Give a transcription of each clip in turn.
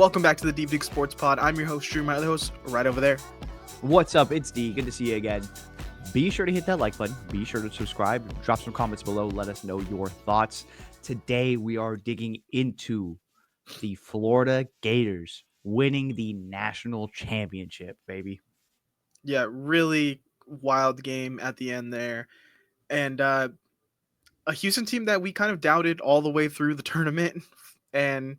Welcome back to the Deep Dig Sports Pod. I'm your host, Drew, my other host, right over there. What's up? It's Dee. Good to see you again. Be sure to hit that like button. Be sure to subscribe. Drop some comments below. Let us know your thoughts. Today, we are digging into the Florida Gators winning the national championship, baby. Yeah, really wild game at the end there. And a Houston team that we kind of doubted all the way through the tournament and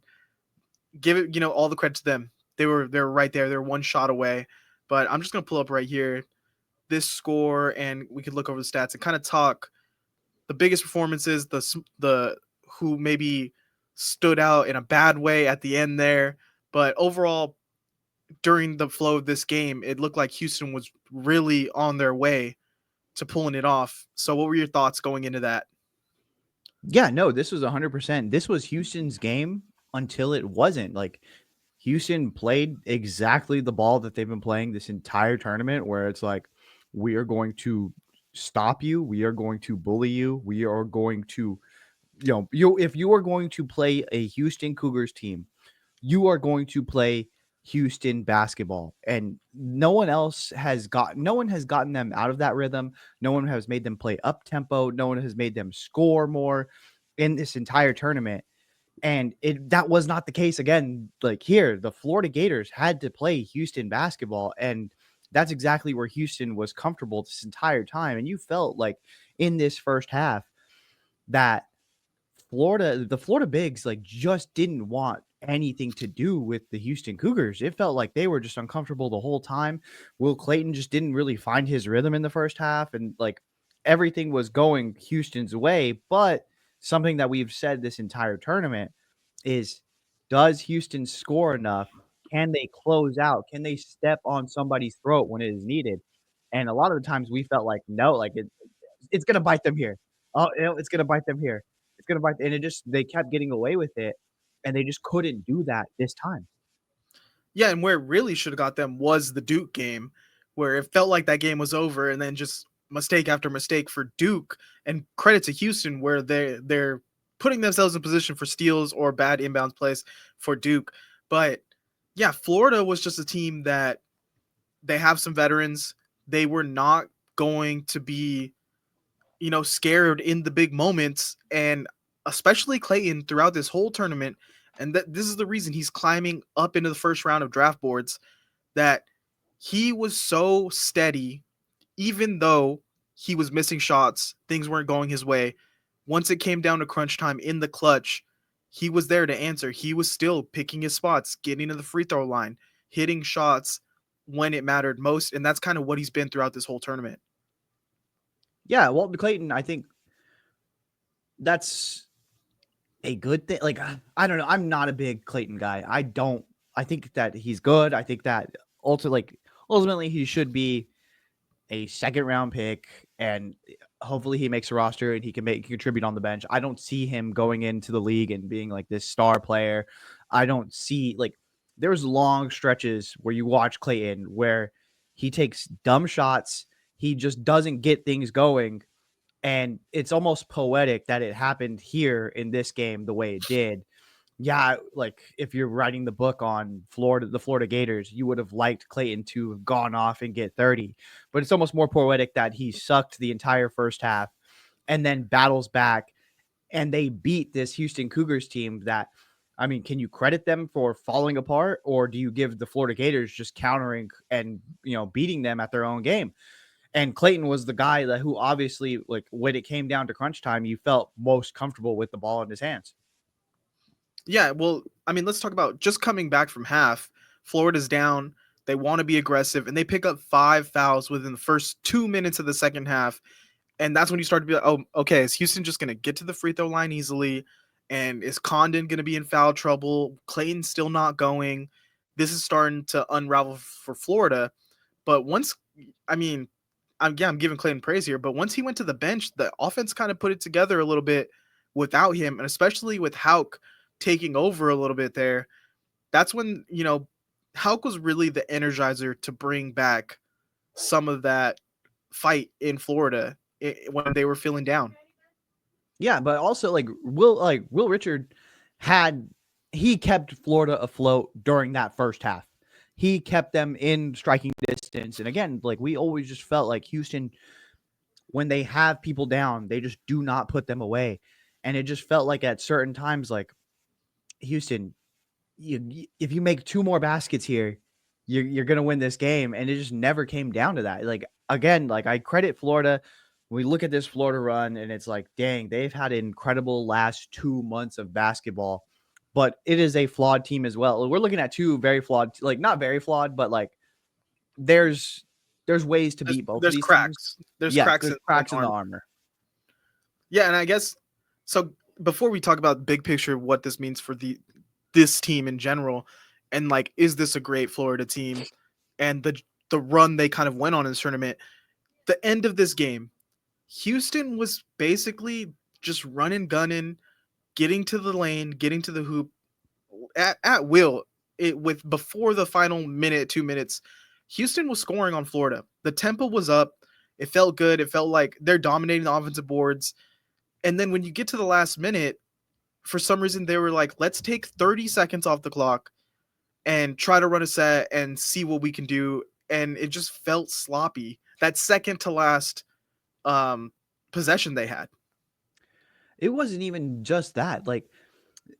give it, all the credit to them. They were right there. They're one shot away. But I'm just going to pull up right here this score and we could look over the stats and kind of talk the biggest performances, the who maybe stood out in a bad way at the end there. But overall, during the flow of this game, it looked like Houston was really on their way to pulling it off. So what were your thoughts going into that? Yeah, no, this was 100%. This was Houston's game until it wasn't. Like, Houston played exactly the ball that they've been playing this entire tournament, where it's like, we are going to stop you. We are going to bully you. We are going to, if you are going to play a Houston Cougars team, you are going to play Houston basketball. And no one has gotten them out of that rhythm. No one has made them play up tempo. No one has made them score more in this entire tournament. And that was not the case again. Like, here, the Florida Gators had to play Houston basketball, and that's exactly where Houston was comfortable this entire time. And you felt like in this first half that the Florida Bigs like just didn't want anything to do with the Houston Cougars. It felt like they were just uncomfortable the whole time. Will Clayton just didn't really find his rhythm in the first half, and like everything was going Houston's way. But something that we've said this entire tournament is, does Houston score enough? Can they close out? Can they step on somebody's throat when it is needed? And a lot of the times we felt like, no, like it's going to bite them here. Oh, it's going to bite them here. It's going to bite. And they kept getting away with it, and they just couldn't do that this time. Yeah, and where it really should have got them was the Duke game, where it felt like that game was over, and then just mistake after mistake for Duke. And credit to Houston, where they're putting themselves in position for steals or bad inbound plays for Duke. But yeah, Florida was just a team that they have some veterans. They were not going to be, scared in the big moments, and especially Clayton throughout this whole tournament. And this is the reason he's climbing up into the first round of draft boards, that he was so steady, even though he was missing shots, things weren't going his way. Once it came down to crunch time in the clutch, he was there to answer. He was still picking his spots, getting to the free throw line, hitting shots when it mattered most. And that's kind of what he's been throughout this whole tournament. Yeah, well, Clayton, I think that's a good thing. Like, I don't know. I'm not a big Clayton guy. I think that he's good. I think that ultimately he should be a second round pick, and hopefully he makes a roster and he can contribute on the bench. I don't see him going into the league and being like this star player. I don't see, like, there's long stretches where you watch Clayton where he takes dumb shots. He just doesn't get things going. And it's almost poetic that it happened here in this game the way it did. Yeah, like if you're writing the book on the Florida Gators, you would have liked Clayton to have gone off and get 30. But it's almost more poetic that he sucked the entire first half and then battles back, and they beat this Houston Cougars team that, I mean, can you credit them for falling apart, or do you give the Florida Gators just countering and, beating them at their own game? And Clayton was the guy who obviously, like, when it came down to crunch time, you felt most comfortable with the ball in his hands. Yeah, well, I mean, let's talk about just coming back from half. Florida's down. They want to be aggressive, and they pick up 5 fouls within the first 2 minutes of the second half. And that's when you start to be like, oh, okay, is Houston just going to get to the free throw line easily? And is Condon going to be in foul trouble? Clayton's still not going. This is starting to unravel for Florida. But once, I mean, I'm giving Clayton praise here, but once he went to the bench, the offense kind of put it together a little bit without him, and especially with Hauk taking over a little bit there. That's when, Hauk was really the energizer to bring back some of that fight in Florida when they were feeling down. Yeah, but also Will Richard had he kept Florida afloat during that first half. He kept them in striking distance. And again, like we always just felt like Houston, when they have people down, they just do not put them away. And it just felt like at certain times, like Houston, if you make 2 more baskets here, you're gonna win this game. And it just never came down to that. Like again, like I credit Florida. We look at this Florida run, and it's like, dang, they've had an incredible last 2 months of basketball. But it is a flawed team as well. We're looking at 2 very flawed, like not very flawed, but like there's ways to beat both of There's these teams. cracks. There's Yeah, cracks there's in cracks in the armor. armor. Yeah, and I guess so. Before we talk about big picture, what this means for this team in general, and like, is this a great Florida team, and the run they kind of went on in this tournament, the end of this game, Houston was basically just running, gunning, getting to the lane, getting to the hoop at will. It with before the final minute, 2 minutes, Houston was scoring on Florida. The tempo was up. It felt good. It felt like they're dominating the offensive boards. And then when you get to the last minute, for some reason they were like, let's take 30 seconds off the clock and try to run a set and see what we can do. And it just felt sloppy. That second to last possession they had. It wasn't even just that. Like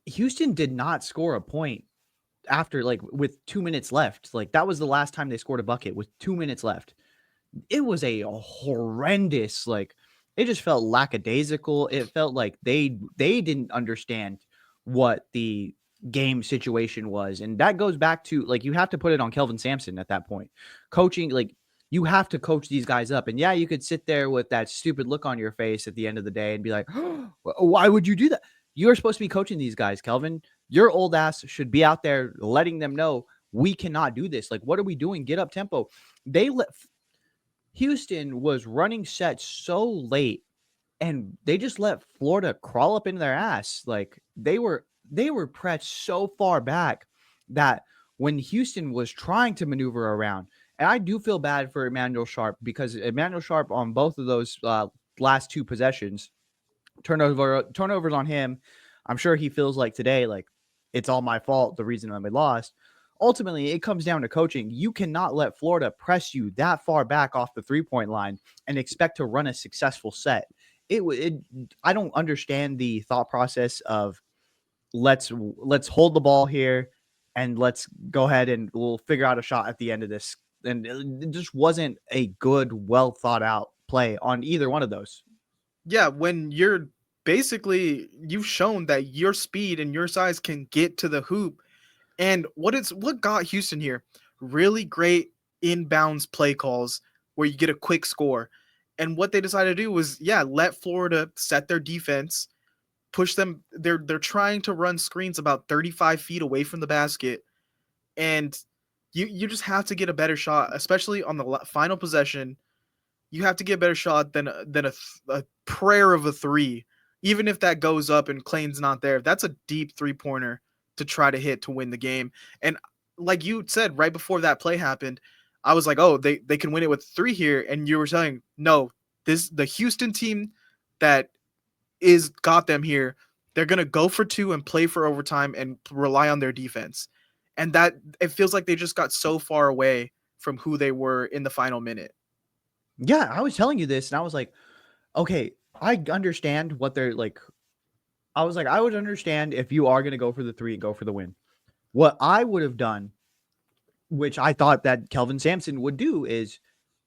Houston did not score a point after like with 2 minutes left. Like that was the last time they scored a bucket with 2 minutes left. It was a horrendous, like it just felt lackadaisical. It felt like they didn't understand what the game situation was. And that goes back to like you have to put it on Kelvin Sampson at that point. Coaching, like you have to coach these guys up. And yeah, you could sit there with that stupid look on your face at the end of the day and be like, oh, why would you do that? You're supposed to be coaching these guys, Kelvin. Your old ass should be out there letting them know we cannot do this. Like, what are we doing? Get up tempo. They let Houston was running sets so late, and they just let Florida crawl up into their ass. Like they were pressed so far back that when Houston was trying to maneuver around, and I do feel bad for Emmanuel Sharp because Emmanuel Sharp on both of those last 2 possessions, turnovers on him. I'm sure he feels like today, like it's all my fault. The reason that we lost. Ultimately, it comes down to coaching. You cannot let Florida press you that far back off the 3-point line and expect to run a successful set. I don't understand the thought process of let's hold the ball here and let's go ahead and we'll figure out a shot at the end of this. And it just wasn't a good, well thought out play on either one of those. Yeah, when you're basically you've shown that your speed and your size can get to the hoop. And what got Houston here? Really great inbounds play calls where you get a quick score. And what they decided to do was, yeah, let Florida set their defense, push them. They're trying to run screens about 35 feet away from the basket, and you just have to get a better shot, especially on the final possession. You have to get a better shot than a prayer of a three, even if that goes up and Clayton's not there. That's a deep 3-pointer to try to hit to win the game. And like you said right before that play happened, I was like, oh, they can win it with 3 here. And you were saying, no, the Houston team that is got them here, they're gonna go for 2 and play for overtime and rely on their defense. And that it feels like they just got so far away from who they were in the final minute. Yeah, I was telling you this, and I was like, okay, I understand what they're like. I was like, I would understand if you are going to go for the 3 and go for the win. What I would have done, which I thought that Kelvin Sampson would do, is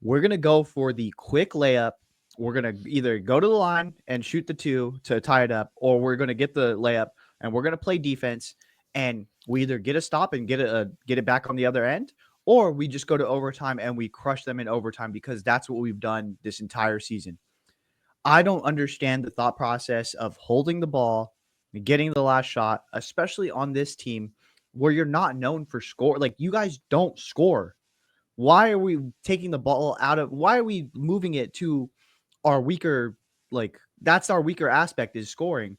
we're going to go for the quick layup. We're going to either go to the line and shoot the 2 to tie it up, or we're going to get the layup and we're going to play defense. And we either get a stop and get it back on the other end, or we just go to overtime and we crush them in overtime because that's what we've done this entire season. I don't understand the thought process of holding the ball and getting the last shot, especially on this team where you're not known for score. Like you guys don't score. Why are we taking the ball out of? Why are we moving it to our weaker? Like that's our weaker aspect is scoring.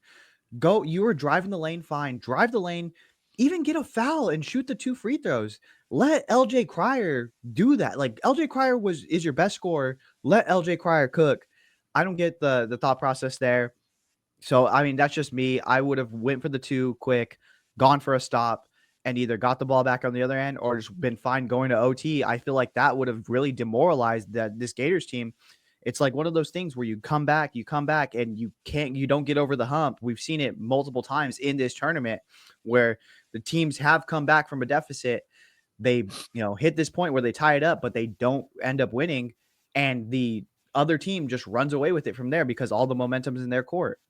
Go, you were driving the lane fine. Drive the lane, even get a foul and shoot the 2 free throws. Let LJ Cryer do that. Like LJ Cryer is your best scorer. Let LJ Cryer cook. I don't get the thought process there. So I mean that's just me. I would have went for the 2 quick, gone for a stop and either got the ball back on the other end or just been fine going to OT, I feel like that would have really demoralized this Gators team. It's like one of those things where you come back, and you don't get over the hump. We've seen it multiple times in this tournament where the teams have come back from a deficit. They, hit this point where they tie it up, but they don't end up winning. And the other team just runs away with it from there because all the momentum is in their court.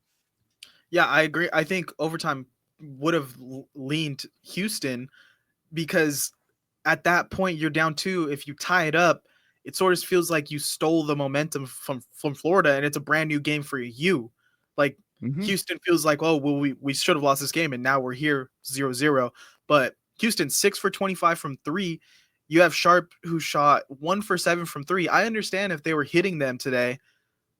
Yeah, I agree. I think overtime would have leaned Houston because at that point you're down 2. If you tie it up, it sort of feels like you stole the momentum from Florida, and it's a brand new game for you. Like Mm-hmm. Houston feels like, oh well, we should have lost this game, and now we're here 0-0. But Houston 6 for 25 from 3. You have Sharp who shot 1 for 7 from 3. I understand if they were hitting them today,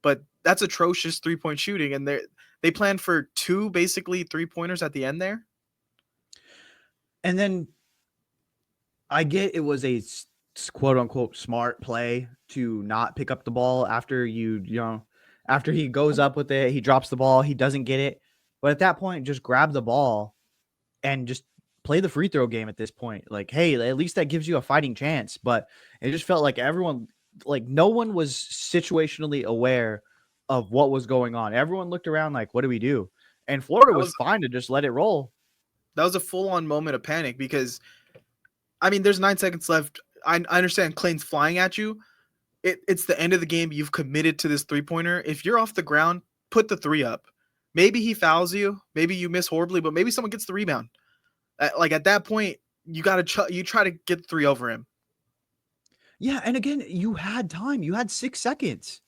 but that's atrocious 3-point shooting, and they planned for 2 basically 3-pointers at the end there. And then I get it was a quote unquote smart play to not pick up the ball after after he goes up with it, he drops the ball, he doesn't get it. But at that point, just grab the ball and just play the free throw game at this point. Like, hey, at least that gives you a fighting chance. But it just felt like no one was situationally aware of what was going on. Everyone looked around like, what do we do? And Florida was fine to just let it roll. That was a full-on moment of panic because, I mean, there's 9 seconds left. I understand Clayton's flying at you. It's the end of the game. You've committed to this 3-pointer. If you're off the ground, put the 3 up. Maybe he fouls you. Maybe you miss horribly, but maybe someone gets the rebound. At that point, you try to get the 3 over him. Yeah, and again, you had time. You had 6 seconds.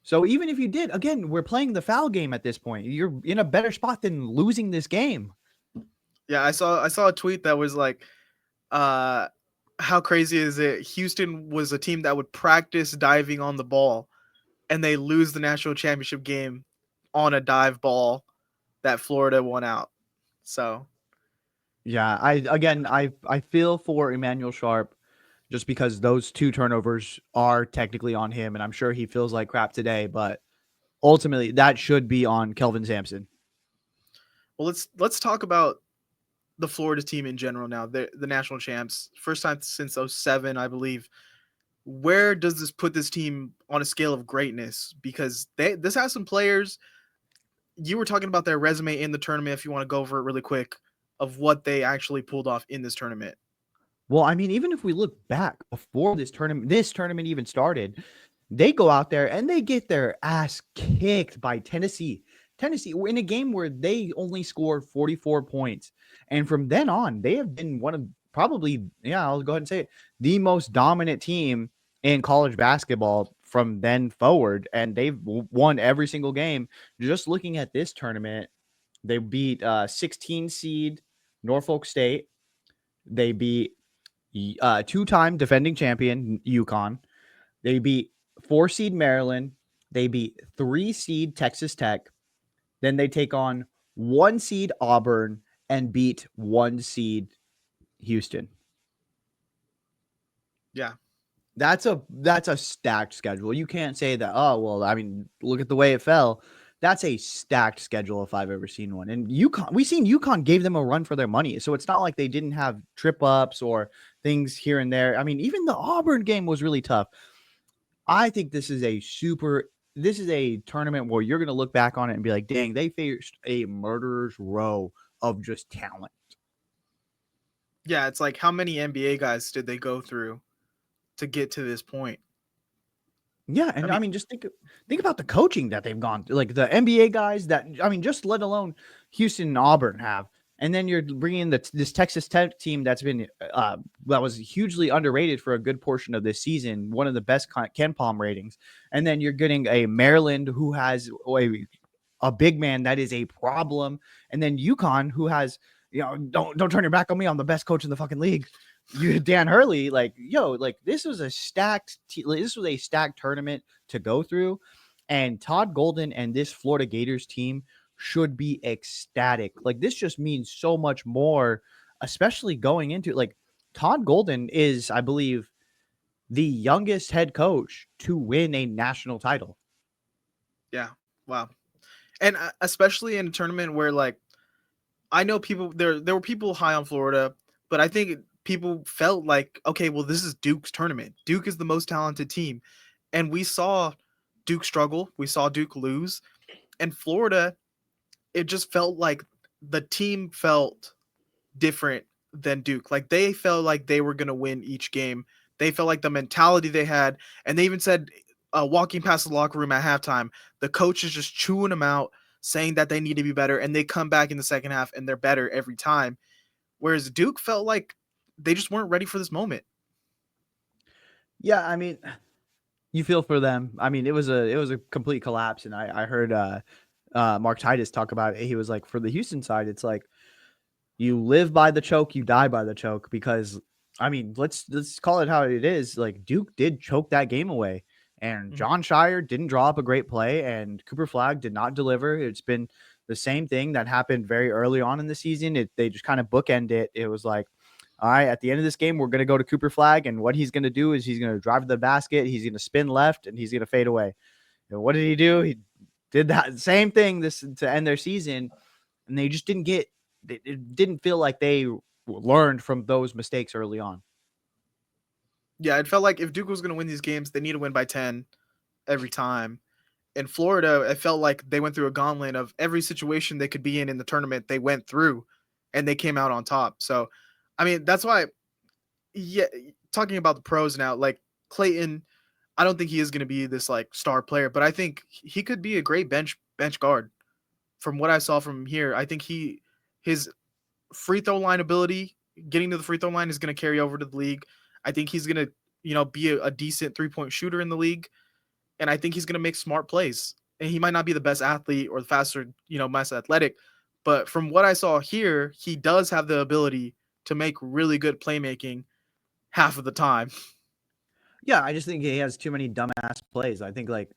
So even if you did, again, we're playing the foul game at this point. You're in a better spot than losing this game. Yeah, I saw a tweet that was like, how crazy is it? Houston was a team that would practice diving on the ball, and they lose the national championship game on a dive ball that Florida won out. So yeah, I feel for Emmanuel Sharp just because those 2 turnovers are technically on him, and I'm sure he feels like crap today, but ultimately that should be on Kelvin Sampson. well, let's talk about the Florida team in general now. The national champs, first time since 07, I believe. Where does this put this team on a scale of greatness? Because this has some players. You were talking about their resume in the tournament. If you want to go over it really quick, of what they actually pulled off in this tournament. Well, I mean, even if we look back before this tournament even started, they go out there and they get their ass kicked by Tennessee. Tennessee in a game where they only scored 44 points. And from then on, they have been one of probably, I'll go ahead and say it, the most dominant team in college basketball from then forward. And they've won every single game. Just looking at this tournament, they beat 16 seed Norfolk State. They beat 2-time defending champion UConn. They beat 4 seed Maryland. They beat 3 seed Texas Tech. Then they take on 1 seed Auburn and beat 1 seed Houston. Yeah. That's a stacked schedule. You can't say that, oh, well, I mean, look at the way it fell. That's a stacked schedule if I've ever seen one. And we've seen UConn gave them a run for their money. So it's not like they didn't have trip ups or things here and there. I mean, even the Auburn game was really tough. I think this is a tournament where you're going to look back on it and be like, dang, they faced a murderer's row of just talent. Yeah, it's like how many NBA guys did they go through to get to this point? Yeah, and I mean, just think about the coaching that they've gone through, like the NBA guys that, I mean, just let alone Houston and Auburn have. And then you're bringing in this Texas Tech team that's been that was hugely underrated for a good portion of this season, one of the best KenPom ratings. And then you're getting a Maryland who has a big man that is a problem, and then UConn who has, don't turn your back on me, I'm the best coach in the fucking league. You Dan Hurley, this was a stacked tournament to go through, and Todd Golden and this Florida Gators team should be ecstatic. Like, this just means so much more, especially going into Todd Golden is, I believe, the youngest head coach to win a national title. Yeah. Wow. And especially in a tournament where I know people there were people high on Florida, but I think people felt like, okay, well, this is Duke's tournament. Duke is the most talented team. And we saw Duke struggle. We saw Duke lose. And Florida, it just felt like the team felt different than Duke. Like they felt like they were going to win each game. They felt like the mentality they had, and they even said, walking past the locker room at halftime, the coach is just chewing them out, saying that they need to be better, and they come back in the second half and they're better every time. Whereas Duke felt like they just weren't ready for this moment. Yeah, I mean, you feel for them. I mean, it was a complete collapse, and I heard Mark Titus talk about it. He was like, for the Houston side, it's like you live by the choke, you die by the choke. Because I mean, let's call it how it is. Like Duke did choke that game away, and Mhm. John Shire didn't draw up a great play, and Cooper Flag did not deliver. It's been the same thing that happened very early on in the season. They just kind of bookend it. It was like, all right, at the end of this game, we're going to go to Cooper Flag, and what he's going to do is he's going to drive to the basket, he's going to spin left, and he's going to fade away. And what did he do? He did that same thing this to end their season, and they just didn't get. It didn't feel like they learned from those mistakes early on. Yeah, it felt like if Duke was going to win these games, they need to win by 10 every time. In Florida, it felt like they went through a gauntlet of every situation they could be in the tournament. They went through, and they came out on top. So, I mean, that's why. Yeah, talking about the pros now, like Clayton, I don't think he is going to be this like star player, but I think he could be a great bench guard. From what I saw from here, I think his free throw line ability, getting to the free throw line, is going to carry over to the league. I think he's going to be a decent 3-point shooter in the league, and I think he's going to make smart plays. And he might not be the best athlete or the faster, most athletic, but from what I saw here, he does have the ability to make really good playmaking half of the time. Yeah, I just think he has too many dumbass plays. I think like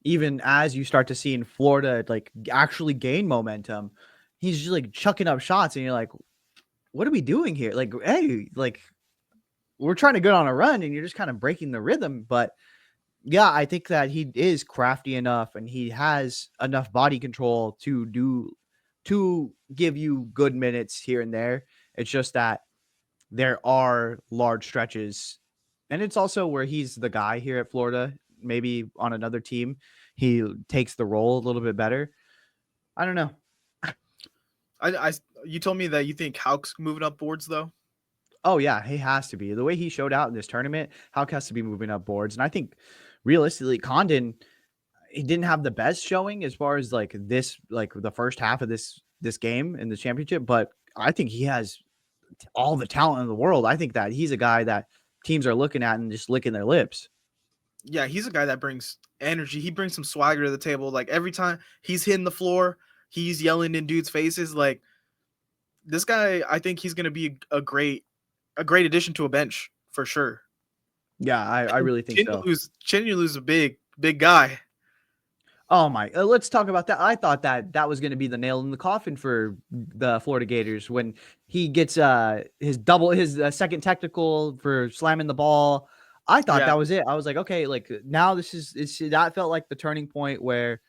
even as you start to see in Florida like actually gain momentum, he's just like chucking up shots, and you're like, what are we doing here? Like, hey, like we're trying to go on a run, and you're just kind of breaking the rhythm. But yeah, I think that he is crafty enough, and he has enough body control to give you good minutes here and there. It's just that there are large stretches, and it's also where he's the guy here at Florida. Maybe on another team, he takes the role a little bit better. I don't know. I you told me that you think Hauk's moving up boards though. Oh yeah, he has to be. The way he showed out in this tournament, Houck has to be moving up boards. And I think realistically, Condon, he didn't have the best showing as far as like this, like the first half of this game in the championship, but I think he has all the talent in the world. I think that he's a guy that teams are looking at and just licking their lips. Yeah, he's a guy that brings energy. He brings some swagger to the table. Like every time he's hitting the floor, he's yelling in dudes' faces. Like this guy, I think he's gonna be a great addition to a bench for sure. Yeah, I really think so. Chinyalu's a big guy. Oh my! Let's talk about that. I thought that was going to be the nail in the coffin for the Florida Gators when he gets his second technical for slamming the ball. I thought Yeah, that was it. I was like, okay, like now that felt like the turning point where,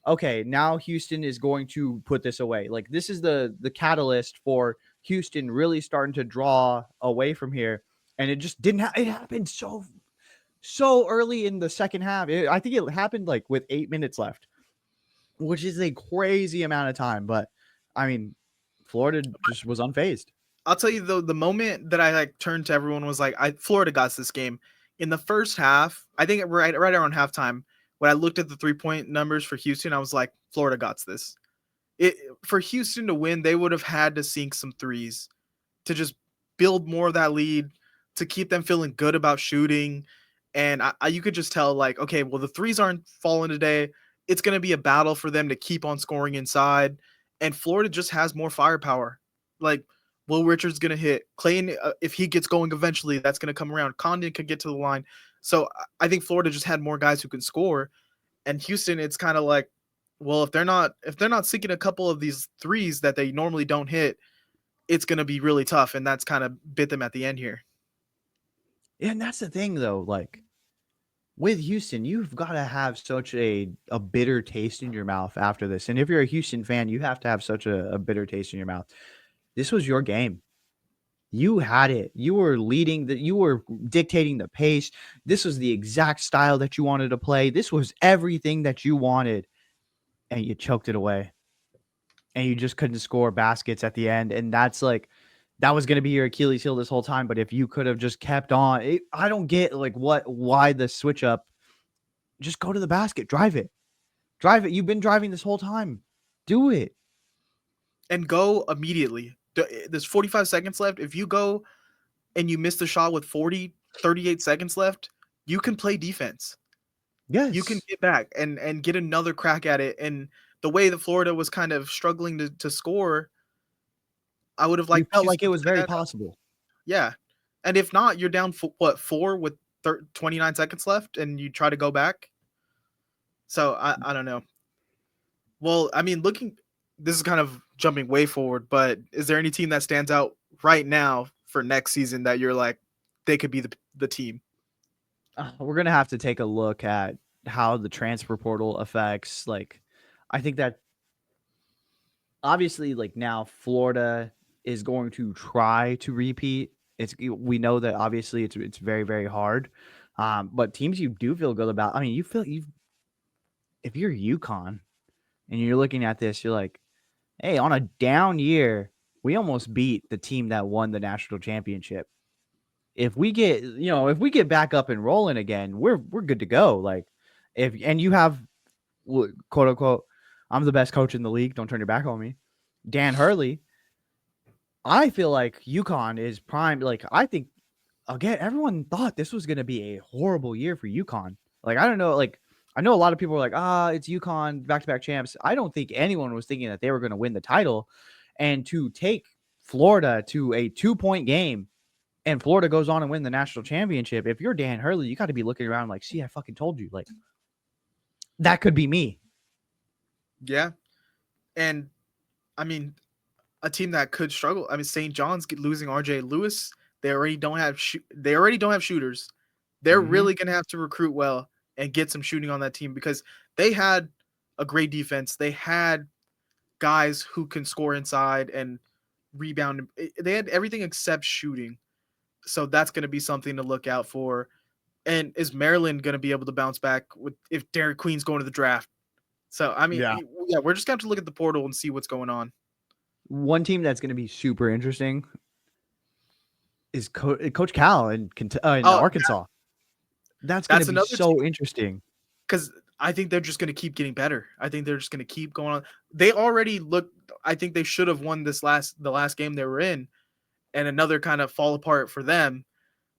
okay, now Houston is going to put this away. Like this is the catalyst for Houston really starting to draw away from here, and it just didn't. It happened so early in the second half. I think it happened like with 8 minutes left, which is a crazy amount of time. But I mean, Florida just was unfazed. I'll tell you though, the moment that I like turned to everyone was like, Florida got this game in the first half. I think right around halftime, when I looked at the 3-point numbers for Houston, I was like, Florida got this. It For Houston to win, they would have had to sink some threes to just build more of that lead, to keep them feeling good about shooting. And you could just tell, like, okay, well, the threes aren't falling today. It's going to be a battle for them to keep on scoring inside. And Florida just has more firepower. Like, Will Richards going to hit. Clayton, if he gets going eventually, that's going to come around. Condon could get to the line. So I think Florida just had more guys who can score. And Houston, it's kind of like, well, if they're not sinking a couple of these threes that they normally don't hit, it's going to be really tough, and that's kind of bit them at the end here. And that's the thing, though. Like with Houston, you've got to have such a bitter taste in your mouth after this. And if you're a Houston fan, you have to have such a bitter taste in your mouth. This was your game. You had it. You were you were dictating the pace. This was the exact style that you wanted to play. This was everything that you wanted, and you choked it away. And you just couldn't score baskets at the end. And that's like, that was going to be your Achilles heel this whole time. But if you could have just kept on, I don't get like why the switch up. Just go to the basket, drive it. Drive it. You've been driving this whole time. Do it. And go immediately. There's 45 seconds left. If you go and you miss the shot with 38 seconds left, you can play defense. Yes. You can get back and get another crack at it. And the way that Florida was kind of struggling to score, I would have You liked felt like Houston it to was set very that up. possible. Yeah. And if not, you're down four with 29 seconds left, and you try to go back. So I don't know. Well, I mean, this is kind of jumping way forward, but is there any team that stands out right now for next season that you're like, they could be the team? We're going to have to take a look at how the transfer portal affects. Like, I think that obviously, like now Florida is going to try to repeat. We know that obviously it's very, very hard. But teams you do feel good about. I mean, if you're UConn and you're looking at this, you're like, hey, on a down year, we almost beat the team that won the national championship. If we get back up and rolling again, we're good to go. Like, and you have, quote unquote, I'm the best coach in the league. Don't turn your back on me, Dan Hurley. I feel like UConn is prime. Like, I think, again, everyone thought this was going to be a horrible year for UConn. Like, I don't know. Like, I know a lot of people were like, it's UConn back-to-back champs. I don't think anyone was thinking that they were going to win the title. And to take Florida to a 2-point game and Florida goes on and win the national championship, if you're Dan Hurley, you got to be looking around like, see, I fucking told you. Like, that could be me. Yeah. And I mean, a team that could struggle. I mean, St. John's losing RJ Lewis. They already don't have shooters. They're really going to have to recruit well and get some shooting on that team, because they had a great defense. They had guys who can score inside and rebound. They had everything except shooting. So that's going to be something to look out for. And is Maryland going to be able to bounce back if Derek Queen's going to the draft? So, I mean, yeah, we're just going to have to look at the portal and see what's going on. One team that's going to be super interesting is Coach Cal in Arkansas. That's going to be so interesting. Because I think they're just going to keep getting better. I think they're just going to keep going on. They already I think they should have won the last game they were in, and another kind of fall apart for them.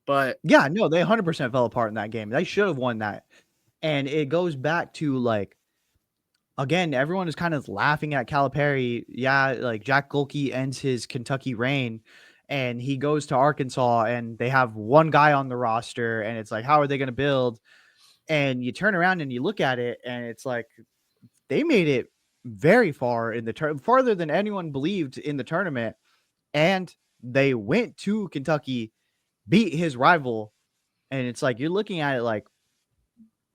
But yeah, no, they 100% fell apart in that game. They should have won that. And it goes back to, like, again, everyone is kind of laughing at Calipari. Yeah, like Jack Golke ends his Kentucky reign and he goes to Arkansas and they have one guy on the roster and it's like, how are they going to build? And you turn around and you look at it and it's like, they made it very far in the farther than anyone believed in the tournament. And they went to Kentucky, beat his rival. And it's like, you're looking at it like,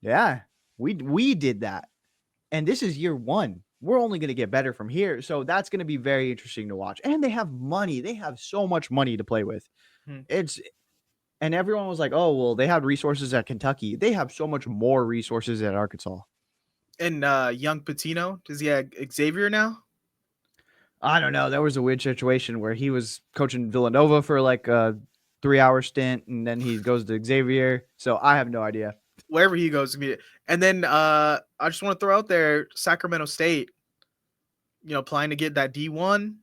yeah, we did that. And this is year one. We're only going to get better from here. So that's going to be very interesting to watch. And they have money. They have so much money to play with. And everyone was like, oh, well, they had resources at Kentucky. They have so much more resources at Arkansas. And young Patino, does he have Xavier now? I don't know. There was a weird situation where he was coaching Villanova for like a 3-hour stint, and then he goes to Xavier. So I have no idea. Wherever he goes. And then I just want to throw out there, Sacramento State, applying to get that D1.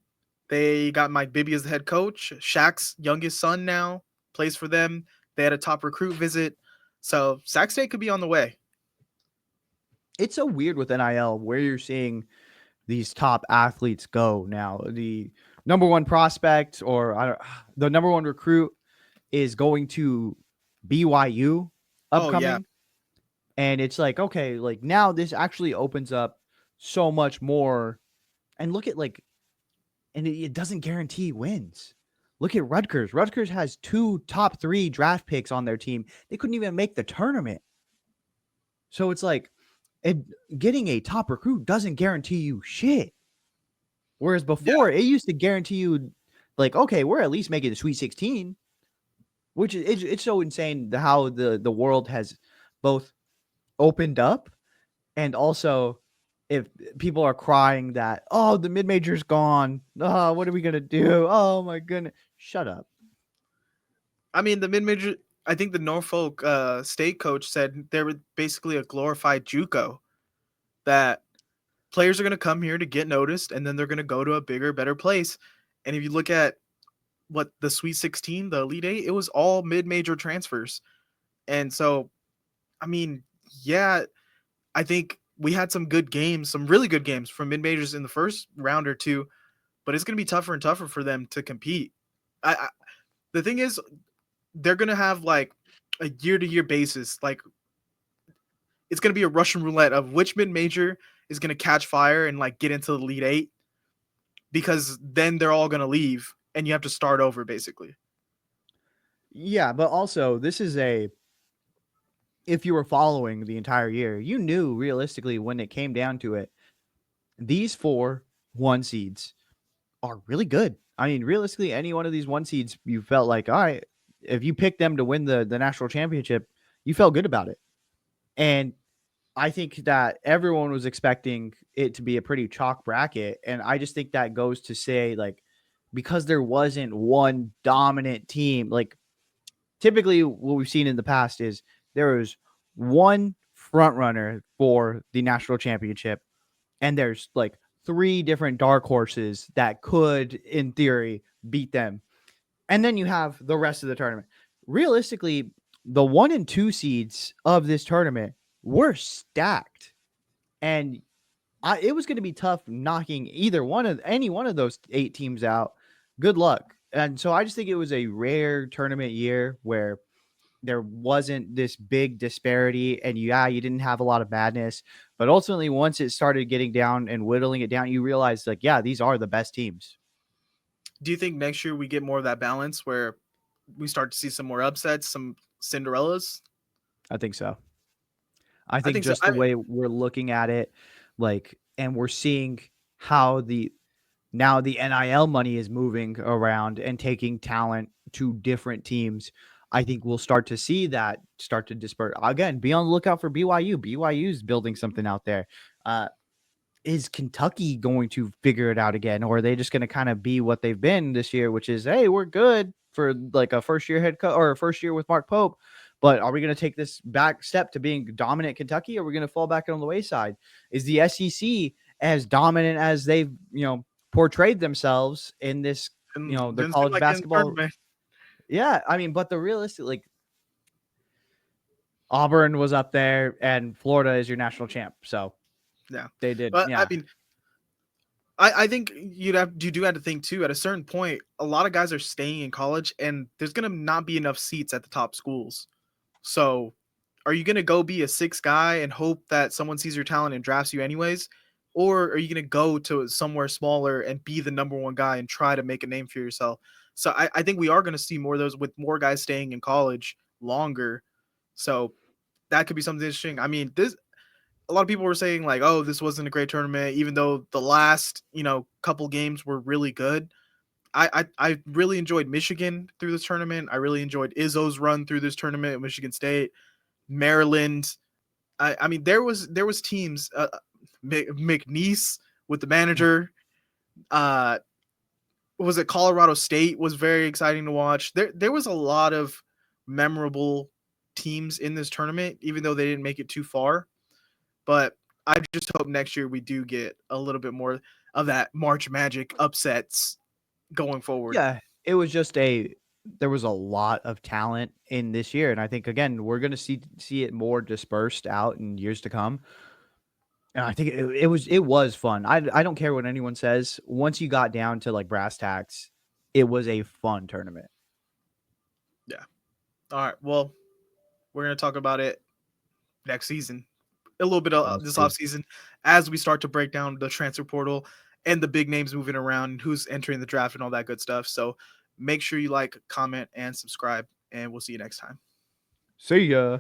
They got Mike Bibby as the head coach. Shaq's youngest son now plays for them. They had a top recruit visit. So Sac State could be on the way. It's so weird with NIL where you're seeing these top athletes go now. The number one prospect or the number one recruit is going to BYU upcoming. Oh, yeah. And it's like, okay, like now this actually opens up so much more. And look at and it doesn't guarantee wins. Look at Rutgers. Rutgers has 2 top 3 draft picks on their team. They couldn't even make the tournament. So it's like, getting a top recruit doesn't guarantee you shit. Whereas before, it used to guarantee you like, okay, we're at least making the Sweet 16, which is it's so insane how the world has both opened up and also if people are crying that, oh, the mid major's gone. Oh, what are we gonna do? Oh my goodness. Shut up. I mean, the mid-major. I think the Norfolk State coach said they were basically a glorified JUCO. That players are going to come here to get noticed, and then they're going to go to a bigger, better place. And if you look at what the Sweet 16, the Elite Eight, it was all mid-major transfers. And so, I mean, yeah, I think we had some good games, some really good games from mid-majors in the first round or two, but it's going to be tougher and tougher for them to compete. The thing is, they're going to have like a year-to-year basis. Like, it's going to be a Russian roulette of which mid-major is going to catch fire and like get into the Elite Eight, because then they're all going to leave and you have to start over basically. Yeah, but also this is a if you were following the entire year, you knew realistically when it came down to it, these 4 1 seeds are really good. I mean, realistically, any one of these 1 seeds, you felt like, all right, if you picked them to win the national championship, you felt good about it. And I think that everyone was expecting it to be a pretty chalk bracket. And I just think that goes to say, like, because there wasn't one dominant team, like, typically what we've seen in the past is there is one front runner for the national championship, and there's like 3 different dark horses that could, in theory, beat them. And then you have the rest of the tournament. Realistically, the 1 and 2 seeds of this tournament were stacked. And it was going to be tough knocking any one of those 8 teams out. Good luck. And so I just think it was a rare tournament year where there wasn't this big disparity, and yeah, you didn't have a lot of madness, but ultimately once it started getting down and whittling it down, you realized like, yeah, these are the best teams. Do you think next year we get more of that balance where we start to see some more upsets, some Cinderellas? I think so. I I think think so. just the way we're looking at it, like, and we're seeing how the now the NIL money is moving around and taking talent to different teams. I think we'll start to see that start to disperse. Again, be on the lookout for BYU. BYU's building something out there. Uh, is Kentucky going to figure it out again, or are they just going to kind of be what they've been this year, which is, hey, we're good for like a first year head coach or a first year with Mark Pope, but are we going to take this back step to being dominant Kentucky, or are we going to fall back on the wayside? Is the SEC as dominant as they've portrayed themselves in this and the didn't seem college like in the basketball? tournament. Yeah, I mean, but the realistic, like, Auburn was up there and Florida is your national champ, so Yeah, they did, but I yeah. mean, I think you do have to think too. At a certain point, a lot of guys are staying in college, and there's gonna not be enough seats at the top schools. So, are you gonna go be a sixth guy and hope that someone sees your talent and drafts you anyways? Or are you gonna go to somewhere smaller and be the number one guy and try to make a name for yourself? So I think we are gonna see more of those with more guys staying in college longer. So that could be something interesting. I mean, this a lot of people were saying like, oh, this wasn't a great tournament, even though the last, couple games were really good. I really enjoyed Michigan through this tournament. I really enjoyed Izzo's run through this tournament at Michigan State, Maryland. I mean, there was teams, McNeese with the manager. Uh, was it Colorado State was very exciting to watch. There was a lot of memorable teams in this tournament, even though they didn't make it too far. But I just hope next year we do get a little bit more of that March Magic upsets going forward. Yeah, it was just there was a lot of talent in this year, and I think again we're going to see it more dispersed out in years to come. And I think it was fun. I don't care what anyone says. Once you got down to like brass tacks, it was a fun tournament. Yeah. All right. Well, we're gonna talk about it next season, a little bit of We'll this see. off season, as we start to break down the transfer portal and the big names moving around, and who's entering the draft and all that good stuff. So make sure you like, comment, and subscribe, and we'll see you next time. See ya.